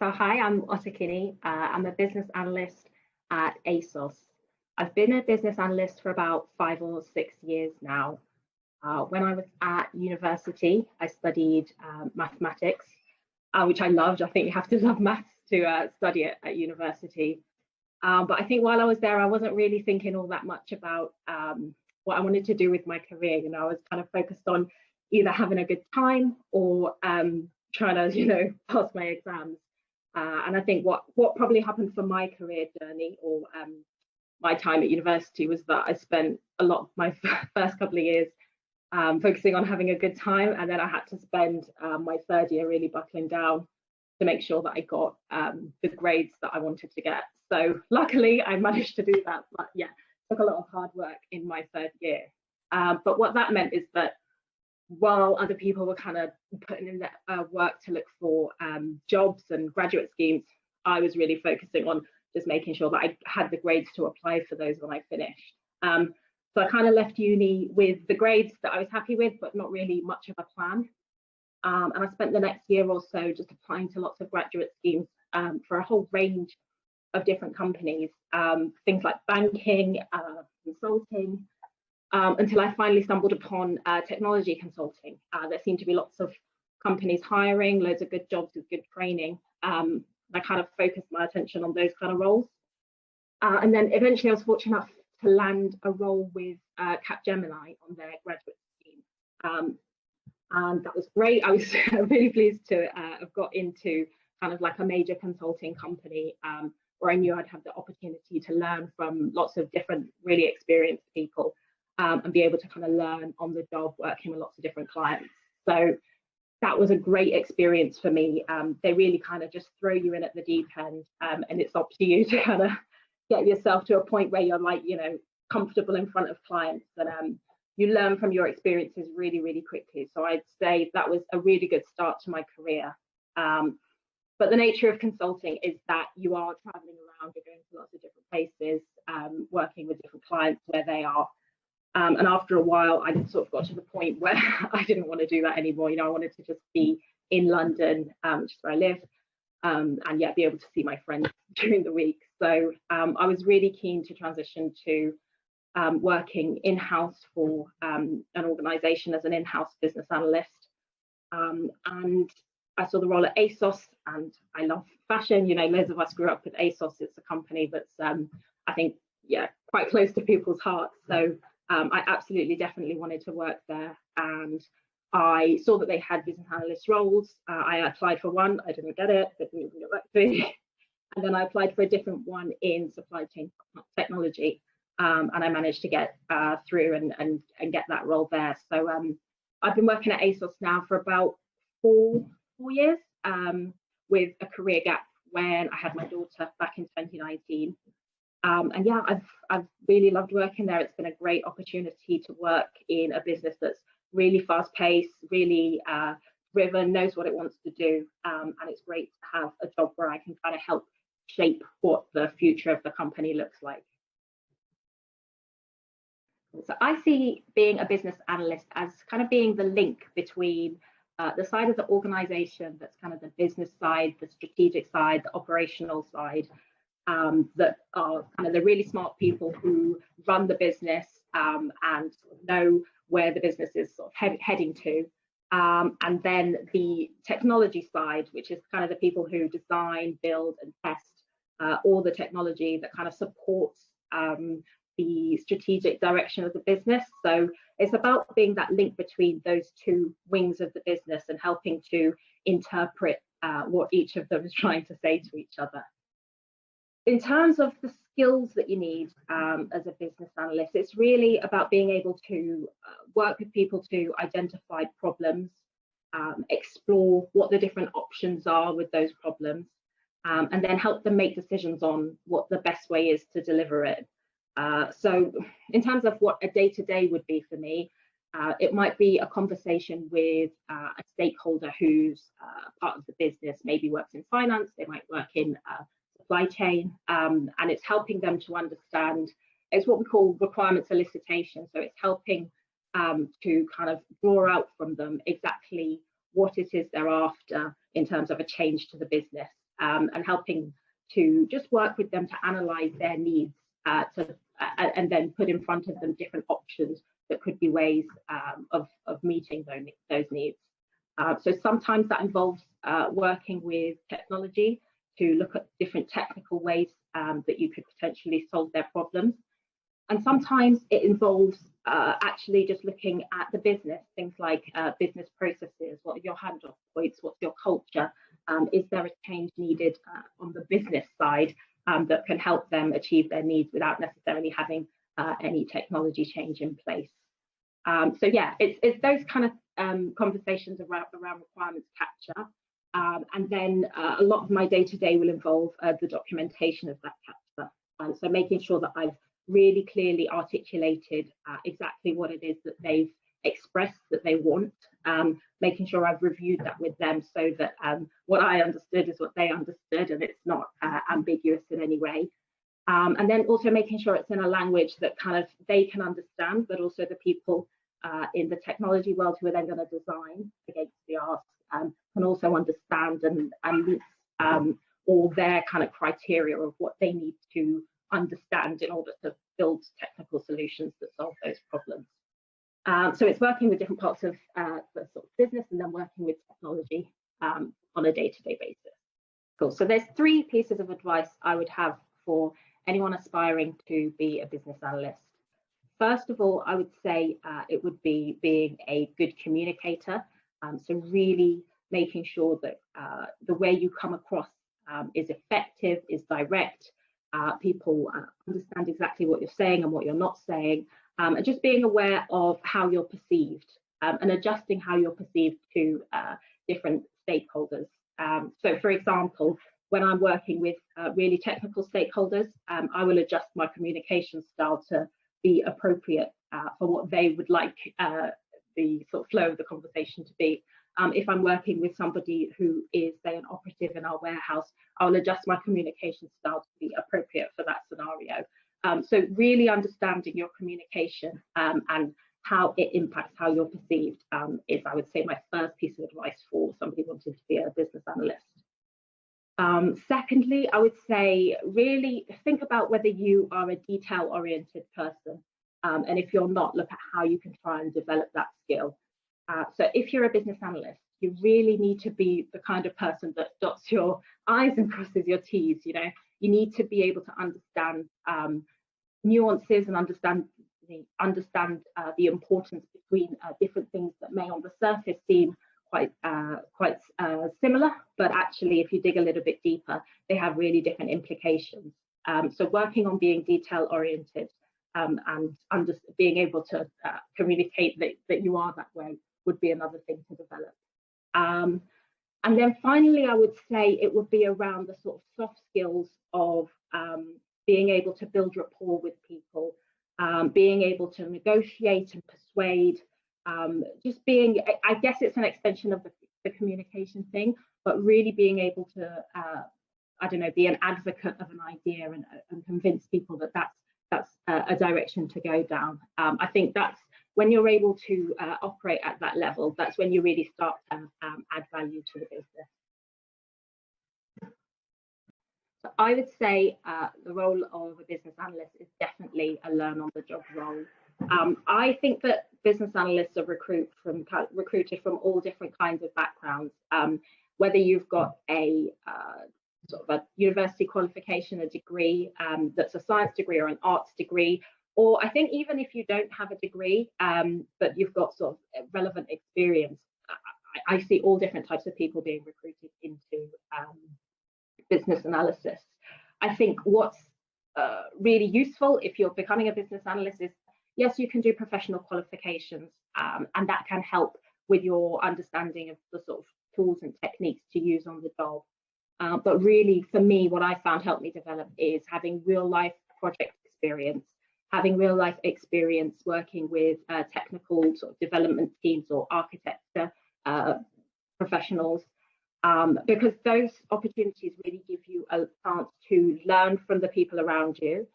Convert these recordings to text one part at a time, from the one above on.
So hi, I'm Otokini. I'm a business analyst at ASOS. I've been a business analyst for about 5 or 6 years now. When I was at university, I studied mathematics, which I loved. I think you have to love maths to study it at university. But I think while I was there, I wasn't really thinking all that much about what I wanted to do with my career. I was kind of focused on either having a good time or trying to, pass my exams. And I think what probably happened for my career journey or my time at university was that I spent a lot of my first couple of years focusing on having a good time, and then I had to spend my third year really buckling down to make sure that I got the grades that I wanted to get. So luckily I managed to do that, but yeah, it took a lot of hard work in my third year. But what that meant is that while other people were kind of putting in their work to look for jobs and graduate schemes, I was really focusing on just making sure that I had the grades to apply for those when I finished. So I kind of left uni with the grades that I was happy with, but not really much of a plan. And I spent the next year or so just applying to lots of graduate schemes for a whole range of different companies, things like banking, consulting, until I finally stumbled upon technology consulting. There seemed to be lots of companies hiring, loads of good jobs with good training. I kind of focused my attention on those kind of roles. And then eventually I was fortunate enough to land a role with Capegemini on their graduate scheme. And that was great. I was really pleased to have got into kind of like a major consulting company where I knew I'd have the opportunity to learn from lots of different really experienced people. And be able to kind of learn on the job working with lots of different clients. So that was a great experience for me. They really kind of just throw you in at the deep end, and it's up to you to kind of get yourself to a point where you're like, comfortable in front of clients, and you learn from your experiences really, really quickly. So I'd say that was a really good start to my career. But the nature of consulting is that you are traveling around, you're going to lots of different places, working with different clients where they are. And after a while, I sort of got to the point where I didn't want to do that anymore. I wanted to just be in London, which is where I live, and yeah, be able to see my friends during the week. So I was really keen to transition to working in-house for an organisation as an in-house business analyst. And I saw the role at ASOS, and I love fashion. Loads of us grew up with ASOS. It's a company that's, I think, quite close to people's hearts. So I absolutely, definitely wanted to work there, and I saw that they had business analyst roles. I applied for one, I didn't get it, but didn't get back to me. And then I applied for a different one in supply chain technology, and I managed to get through and get that role there. So I've been working at ASOS now for about four years, with a career gap when I had my daughter back in 2019. And yeah, I've really loved working there. It's been a great opportunity to work in a business that's really fast paced, really driven, knows what it wants to do. And it's great to have a job where I can kind of help shape what the future of the company looks like. So I see being a business analyst as kind of being the link between the side of the organization that's kind of the business side, the strategic side, the operational side, that are kind of the really smart people who run the business and know where the business is sort of heading to. And then the technology side, which is kind of the people who design, build and test all the technology that kind of supports the strategic direction of the business. So it's about being that link between those two wings of the business and helping to interpret what each of them is trying to say to each other. In terms of the skills that you need as a business analyst, it's really about being able to work with people to identify problems, explore what the different options are with those problems, and then help them make decisions on what the best way is to deliver it. So in terms of what a day-to-day would be for me, it might be a conversation with a stakeholder who's part of the business, maybe works in finance, they might work in supply chain, and it's helping them to understand. It's what we call requirement solicitation. So it's helping to kind of draw out from them exactly what it is they're after in terms of a change to the business. and helping to just work with them to analyze their needs and then put in front of them different options that could be ways of meeting those needs. So sometimes that involves working with technology to look at different technical ways that you could potentially solve their problems. And sometimes it involves actually just looking at the business, things like business processes, what are your handoff points, what's your culture, is there a change needed on the business side that can help them achieve their needs without necessarily having any technology change in place. So yeah, it's those kind of conversations around requirements capture. And then a lot of my day-to-day will involve the documentation of that capture. So making sure that I've really clearly articulated exactly what it is that they've expressed that they want, making sure I've reviewed that with them so that what I understood is what they understood and it's not ambiguous in any way. And then also making sure it's in a language that kind of they can understand, but also the people in the technology world who are then going to design against the ask can also understand and meet all their kind of criteria of what they need to understand in order to build technical solutions that solve those problems. So it's working with different parts of the sort of business and then working with technology on a day-to-day basis. Cool. So there's 3 pieces of advice I would have for anyone aspiring to be a business analyst. First of all, I would say it would be being a good communicator. So really making sure that the way you come across is effective, is direct. People understand exactly what you're saying and what you're not saying, and just being aware of how you're perceived and adjusting how you're perceived to different stakeholders. So for example, when I'm working with really technical stakeholders, I will adjust my communication style to be appropriate for what they would like the sort of flow of the conversation to be. If I'm working with somebody who is, say, an operative in our warehouse, I'll adjust my communication style to be appropriate for that scenario. So really understanding your communication and how it impacts how you're perceived is, I would say, my first piece of advice for somebody wanting to be a business analyst. Secondly, I would say really think about whether you are a detail-oriented person. And if you're not, look at how you can try and develop that skill. So if you're a business analyst, you really need to be the kind of person that dots your I's and crosses your T's. You know, you need to be able to understand nuances and understand the importance between different things that may on the surface seem quite similar, but actually if you dig a little bit deeper, they have really different implications. So working on being detail oriented and being able to communicate that you are that way would be another thing to develop. And then finally, I would say it would be around the sort of soft skills of being able to build rapport with people, being able to negotiate and persuade, just being, I guess it's an extension of the communication thing, but really being able to, I don't know, be an advocate of an idea and convince people that that's a direction to go down. I think that's when you're able to operate at that level, that's when you really start to add value to the business. So I would say the role of a business analyst is definitely a learn-on-the-job role. I think that business analysts are recruited from all different kinds of backgrounds, whether you've got a sort of a university qualification, a degree that's a science degree or an arts degree, or I think even if you don't have a degree, but you've got sort of relevant experience, I see all different types of people being recruited into business analysis. I think what's really useful if you're becoming a business analyst is, yes, you can do professional qualifications, and that can help with your understanding of the sort of tools and techniques to use on the job. But really, for me, what I found helped me develop is having real life project experience, having real life experience working with technical sort of development teams or architecture professionals, because those opportunities really give you a chance to learn from the people around you,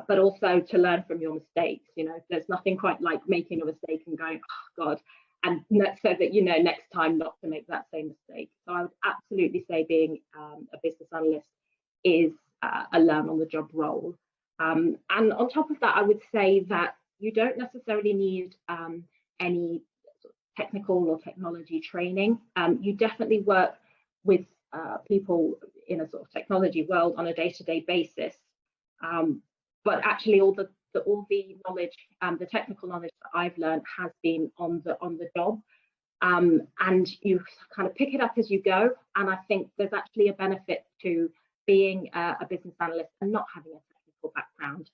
but also to learn from your mistakes. You know, there's nothing quite like making a mistake and going, oh God, so that you know next time not to make that same mistake. So I would absolutely say being a business analyst is a learn on the job role. And on top of that, I would say that you don't necessarily need any technical or technology training. You definitely work with people in a sort of technology world on a day-to-day basis. But actually all the knowledge, the technical knowledge that I've learned has been on the job. And you kind of pick it up as you go. And I think there's actually a benefit to being a business analyst and not having a technical background,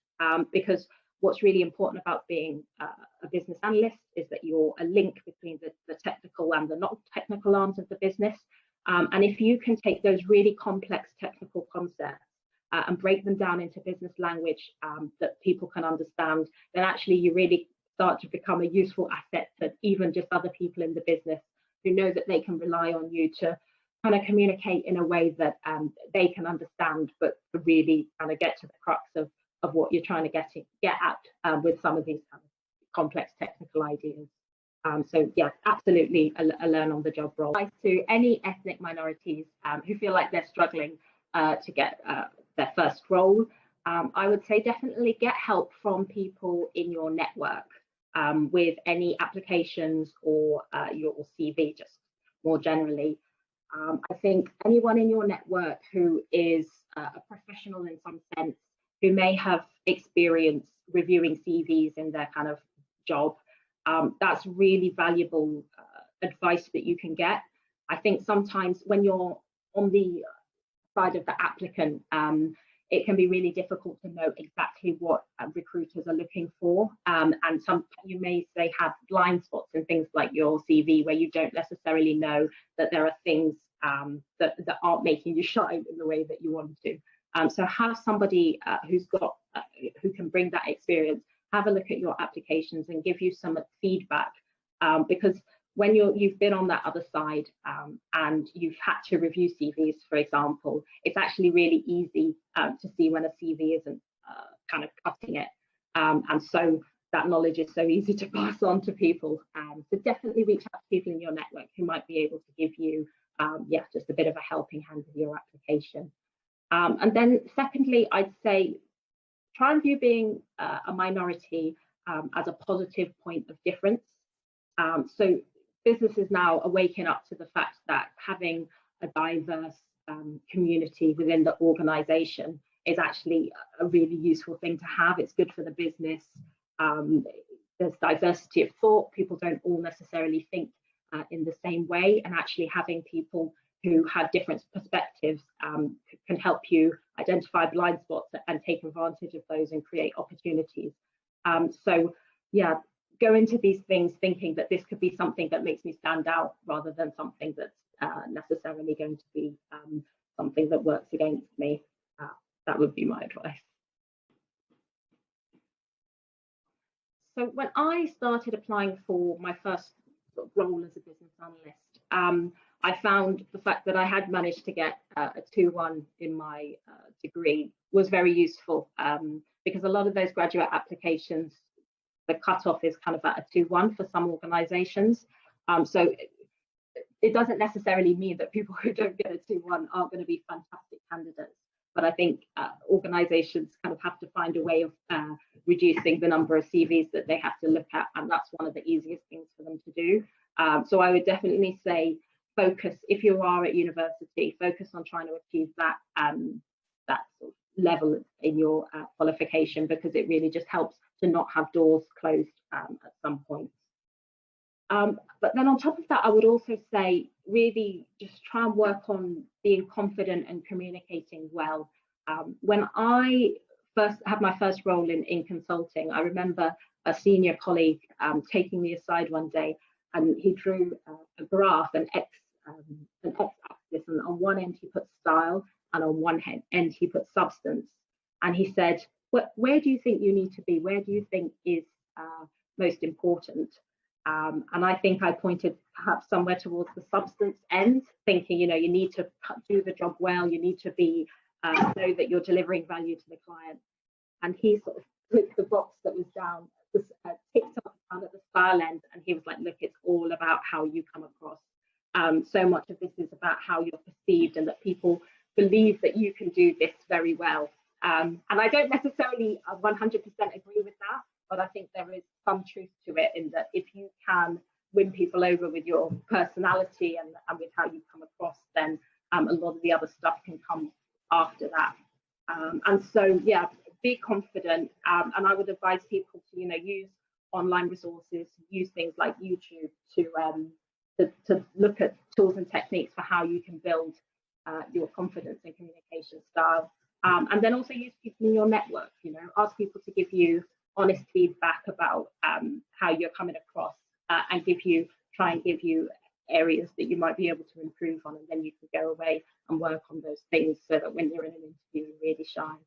because what's really important about being a business analyst is that you're a link between the technical and the not technical arms of the business. And if you can take those really complex technical concepts and break them down into business language that people can understand, then actually you really start to become a useful asset to even just other people in the business who know that they can rely on you to kind of communicate in a way that they can understand, but to really kind of get to the crux of what you're trying to get at with some of these kind of complex technical ideas. So yeah, absolutely a learn on the job role. To any ethnic minorities who feel like they're struggling to get their first role, I would say definitely get help from people in your network with any applications or your CV, just more generally. I think anyone in your network who is a professional in some sense, who may have experience reviewing CVs in their kind of job, that's really valuable advice that you can get. I think sometimes when you're on the side of the applicant, it can be really difficult to know exactly what recruiters are looking for. And you may say have blind spots in things like your CV where you don't necessarily know that there are things that aren't making you shine in the way that you want to. So have somebody who can bring that experience, have a look at your applications and give you some feedback, because when you've been on that other side and you've had to review CVs, for example, it's actually really easy to see when a CV isn't kind of cutting it. And so that knowledge is so easy to pass on to people. So definitely reach out to people in your network who might be able to give you, just a bit of a helping hand with your application. And then secondly, I'd say try and view being a minority as a positive point of difference. So businesses now are waking up to the fact that having a diverse community within the organization is actually a really useful thing to have. It's good for the business. There's diversity of thought. People don't all necessarily think in the same way, and actually having people who have different perspectives can help you identify blind spots and take advantage of those and create opportunities. So yeah, go into these things thinking that this could be something that makes me stand out rather than something that's necessarily going to be something that works against me. That would be my advice. So when I started applying for my first role as a business analyst, I found the fact that I had managed to get a 2-1 in my degree was very useful, because a lot of those graduate applications, the cutoff is kind of at a 2-1 for some organizations. So it doesn't necessarily mean that people who don't get a 2-1 aren't going to be fantastic candidates. But I think organizations kind of have to find a way of reducing the number of CVs that they have to look at. And that's one of the easiest things for them to do. So I would definitely say focus, if you are at university, focus on trying to achieve that sort of level in your qualification, because it really just helps to not have doors closed at some point. But then on top of that, I would also say really just try and work on being confident and communicating well. When I first had my first role in consulting, I remember a senior colleague taking me aside one day, and he drew a graph, an x-axis, and on one end he put style, and on one end he put substance. And he said, where do you think you need to be? Where do you think is most important? And I think I pointed perhaps somewhere towards the substance end, thinking, you need to do the job well, you need to be know that you're delivering value to the client. And he sort of clicked the box that was down the TikTok kind of the style end, and he was like, look, it's all about how you come across. So much of this is about how you're perceived, and that people believe that you can do this very well. And I don't necessarily 100% agree with that, but I think there is some truth to it, in that if you can win people over with your personality and with how you come across, then a lot of the other stuff can come after that. And so, yeah, be confident. And I would advise people to, use online resources, use things like YouTube to look at tools and techniques for how you can build your confidence and communication style. And then also use people in your network, ask people to give you honest feedback about how you're coming across, and try and give you areas that you might be able to improve on, and then you can go away and work on those things so that when you're in an interview, you really shine.